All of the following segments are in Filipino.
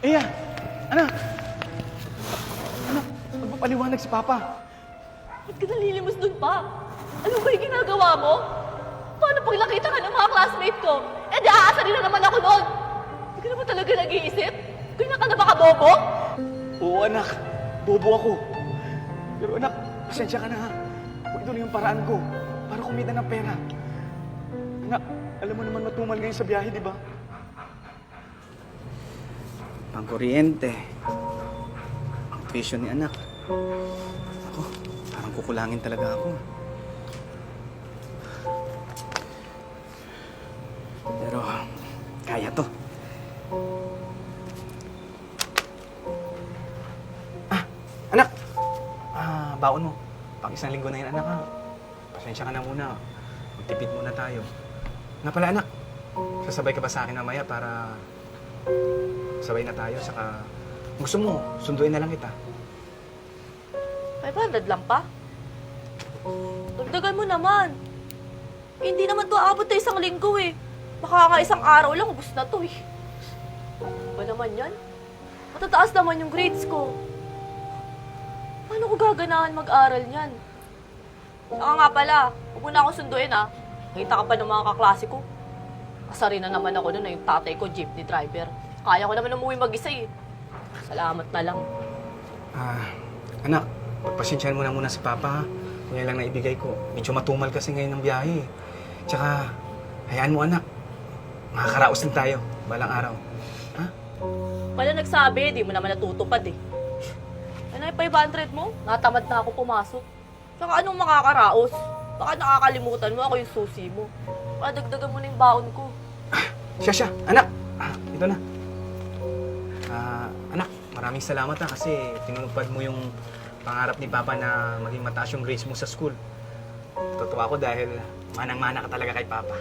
Iya! Anak! Anak, magpapaliwanag si Papa. Ba't ka nalilimos dun pa? Ano ba yung ginagawa mo? Paano pag nakita ka ng mga classmate ko? Eh di aasarin na naman ako noon. Hindi ka naman talaga nag-iisip? Ganyan ka na baka bobo? Oo, anak. Bobo ako. Pero anak, pasensya ka na ha. Kung ito na yung paraan ko para kumita ng pera. Anak, alam mo naman matumal ngayon sa biyahe, di ba? Pangkuryente. Ang tuition ni anak. Ako, parang kukulangin talaga ako. Pero, kaya to. Anak! Baon mo. Pang isang linggo na yun, anak ha. Pasensya ka na muna. Magtipid muna tayo. Nga pala, anak. Sasabay ka ba sa akin mamaya para sabay na tayo? Saka, gusto mo, sunduin na lang kita. 500 lang pa? Dagdagan mo naman. Eh, hindi naman to aabot na isang linggo eh. Baka nga isang araw lang, ubus na to eh. Ba naman yan? Matataas naman yung grades ko. Paano ko gaganahan mag-aral niyan? Saka nga pala, huwag mo na ako sunduin ha. Nakita ka pa ng mga kaklase ko. Kasari na naman ako doon na yung tatay ko, jeepney driver. Kaya ko naman umuwi mag-isa eh. Salamat na lang. Anak, pagpasensyahan mo na muna si Papa ha. Kung yan lang na ibigay ko. Medyo matumal kasi ngayon ng biyahe. Tsaka, hayaan mo anak. Makakaraos din tayo, balang araw. Ha? Wala nagsabi, di mo naman natutupad eh. Ano yung 500 mo? Natamad na ako pumasok. Saka anong makakaraos? Baka nakakalimutan mo ako yung susi mo. Baka dagdagan mo na yung baon ko. Siya, anak. Ito na. Anak, maraming salamat ha kasi tinupad mo yung pangarap ni Papa na maging mataas yung grades mo sa school. Totoo ako dahil manang-mana ka talaga kay Papa.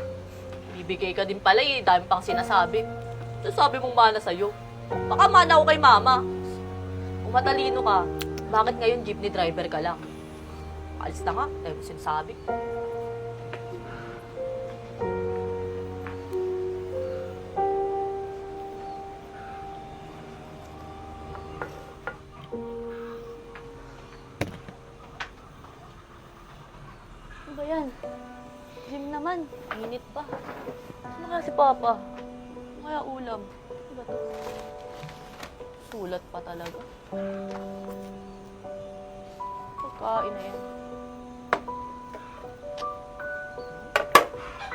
Bibigay ka din pala eh, dami pang sinasabi. Sabi mong mana sa'yo. Baka mana ako kay Mama. Kung matalino ka, bakit ngayon jeepney driver ka lang? Alis na nga, dahil mo sinasabi. Ano ba yan? Gym naman, init pa. Ano kaya si Papa? Ano kaya ulam? Ano ba to? Sulat pa talaga. Pagkain na yan.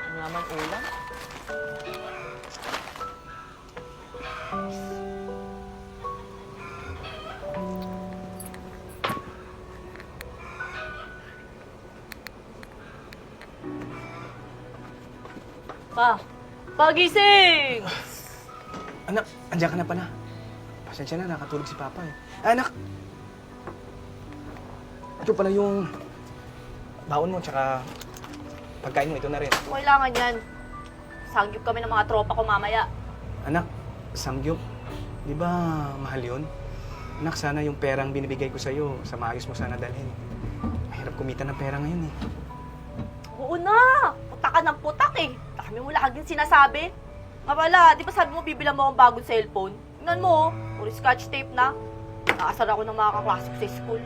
Ano naman ulam? Pagising! Anak, andiyan ka na pala. Pasensya na, nakatulog si Papa eh. Anak! Ito pala yung baon mo, tsaka pagkain mo, ito na rin. Kailangan yan. Sangyup kami ng mga tropa ko mamaya. Anak, samgyup, di ba mahal yun? Anak, sana yung perang binibigay ko sa'yo, sa maayos mo sana dalhin. Mahirap kumita ng pera ngayon eh. Oo na! Putak ka ng putak eh. Dami mo laging sinasabi. Nga pala, di ba sabi mo bibilang mo akong bagong cellphone? Tingnan mo, puro scotch tape na. Nakasar ako ng mga kaklase ko sa school.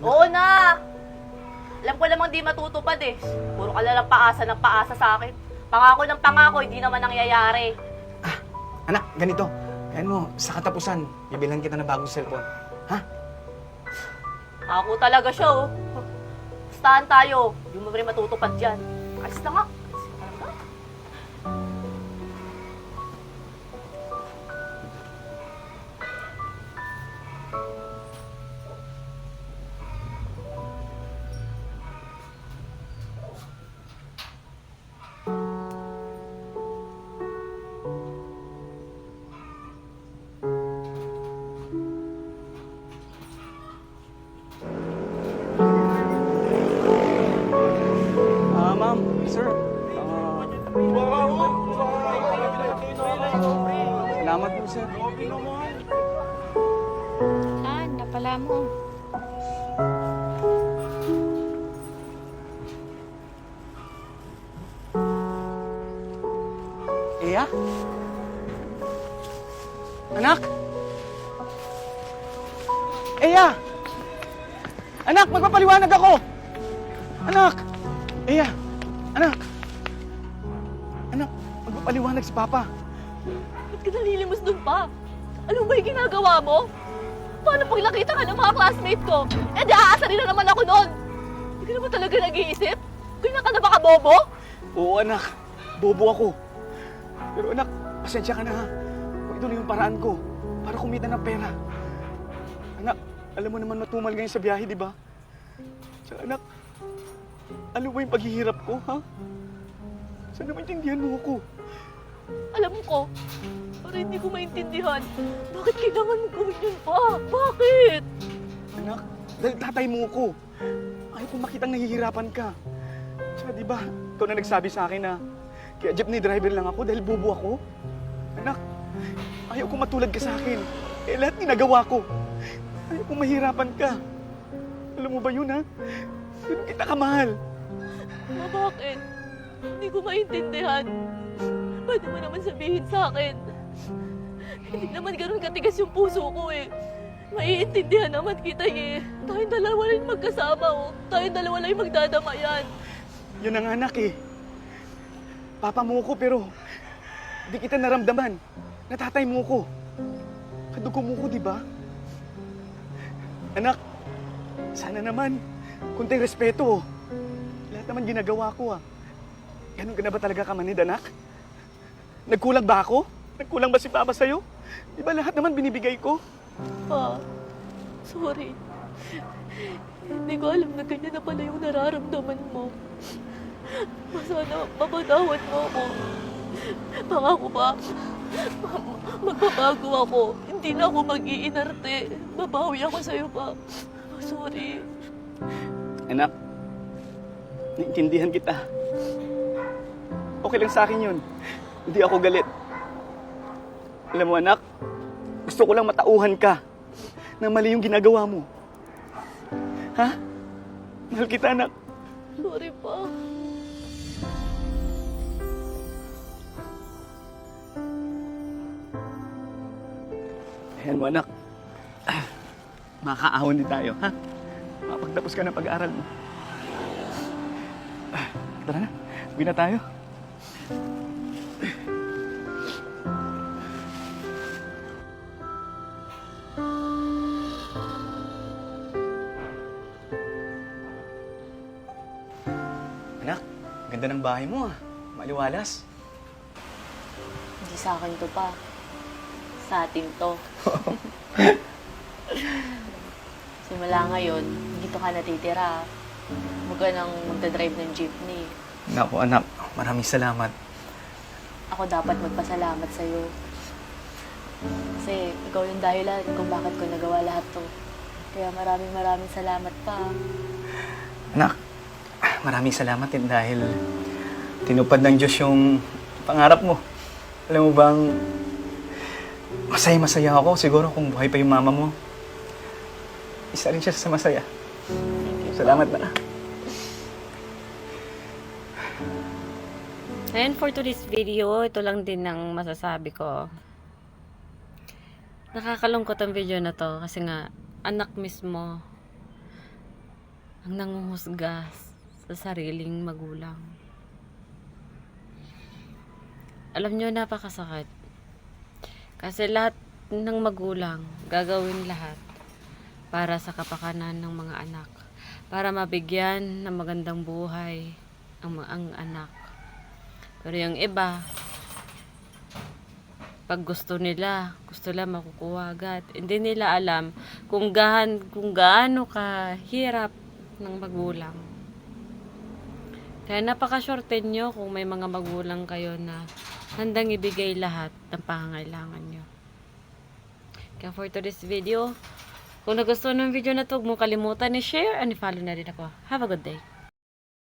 Oo na! Alam ko namang di matutupad eh. Puro ka lang paasa ng paasa sa akin. Pangako ng pangako, hindi naman nangyayari. Anak, ganito. Ayan mo, sa katapusan, bibilan kita ng bagong cellphone. Ha? Ako talaga siya oh. Bastahan tayo. Hindi mo rin matutupad dyan. Alis na nga. Ma'am, sir. Salamat po, sir. Saan? Napala mo. Iya? Anak! Eya! Anak, magpapaliwanag ako! Anak! Eya! Anak! Anak, magpapaliwanag si Papa. Ba't ka nalilimos dun pa? Ano ba yung ginagawa mo? Paano pag nakita ka ng mga classmate ko? Eh di aasarin na naman ako noon! Hindi ka naman talaga nag-iisip? Ganyan ka na baka bobo? Oo, anak. Bobo ako. Pero anak, pasensya ka na ha. Kung ito na yung paraan ko para kumita ng pera. Anak, alam mo naman matumal ngayon sa biyahe, di ba? Tsaka anak, alam mo yung paghihirap ko, ha? Sana maintindihan mo ako. Alam ko, pero hindi ko maintindihan. Bakit kailangan mo gawin yun pa? Bakit? Anak, dahil tatay mo ako. Ayaw kong makitang nahihirapan ka. Tsaka di ba, ikaw na nagsabi sa akin na kaya jeepney driver lang ako dahil bobo ako. Anak, ayaw kong matulad ka sa akin. Eh, lahat ginagawa ko. Ayaw kong mahirapan ka. Alam mo ba yun, ha? Ganun kita kamahal. Ma, bakit? Hindi ko maintindihan. Pwede mo naman sabihin sa akin. Hindi naman ganun katigas yung puso ko eh. Maiintindihan naman kita eh. Tayong dalawa lang magkasama oh. Tayong dalawa lang magdadamayan. Yun ang anak eh. Papa mo ko pero di kita naramdaman. Natatay mo ko. Kadugo mo ko, di ba? Anak, sana naman, kunting respeto. Lahat naman ginagawa ko ah. Ganun ka na ba talaga kamanid, anak? Nagkulang ba ako? Nagkulang ba si Papa sa'yo? Di ba lahat naman binibigay ko? Pa, sorry. Hindi ko alam na ganyan na pala yung nararamdaman mo. Sana mapatawad mo ako. Pangako ba? Magbabago ako. Hindi na ako mag-iinarte. Babawi ako sa'yo pa. Sorry. Anak, naiintindihan kita. Okay lang sa akin yun. Hindi ako galit. Alam mo anak, gusto ko lang matauhan ka na mali yung ginagawa mo. Ha? Mahal kita anak. Sorry pa. Ayan mo anak. Makaahon din tayo, ha? Mapagtapos ka ng pag-aaral mo. Tara na, uwi na tayo. Anak, ganda ng bahay mo ah. Maliwalas. Hindi sa akin to pa. Sa atin to. Simula ngayon, dito ka natitira. Huwag ka nang magdadrive ng jeepney. Naku anak, maraming salamat. Ako dapat magpasalamat sa'yo. Kasi ikaw yung dahilan kung bakit ko nagawa lahat to. Kaya maraming salamat pa. Anak, maraming salamat din dahil tinupad ng Diyos yung pangarap mo. Alam mo bang, masaya ako siguro kung buhay pa yung mama mo. Isa rin siya sa masaya. Salamat na. And for today's video, ito lang din ang masasabi ko. Nakakalungkot ang video na to kasi nga anak mismo ang nanguhusga sa sariling magulang. Alam nyo, napakasakit. Kasi lahat ng magulang gagawin lahat para sa kapakanan ng mga anak. Para mabigyan ng magandang buhay ang anak. Pero yung iba, pag gusto nila makukuha agad. Hindi nila alam kung gaano kahirap ng magulang. Kaya napaka-shorten nyo kung may mga magulang kayo na handang ibigay lahat ng pangangailangan nyo. Kaya for today's video, kung nagustuhan ng video na to, huwag mo kalimutan i-share and i-follow na rin ako. Have a good day.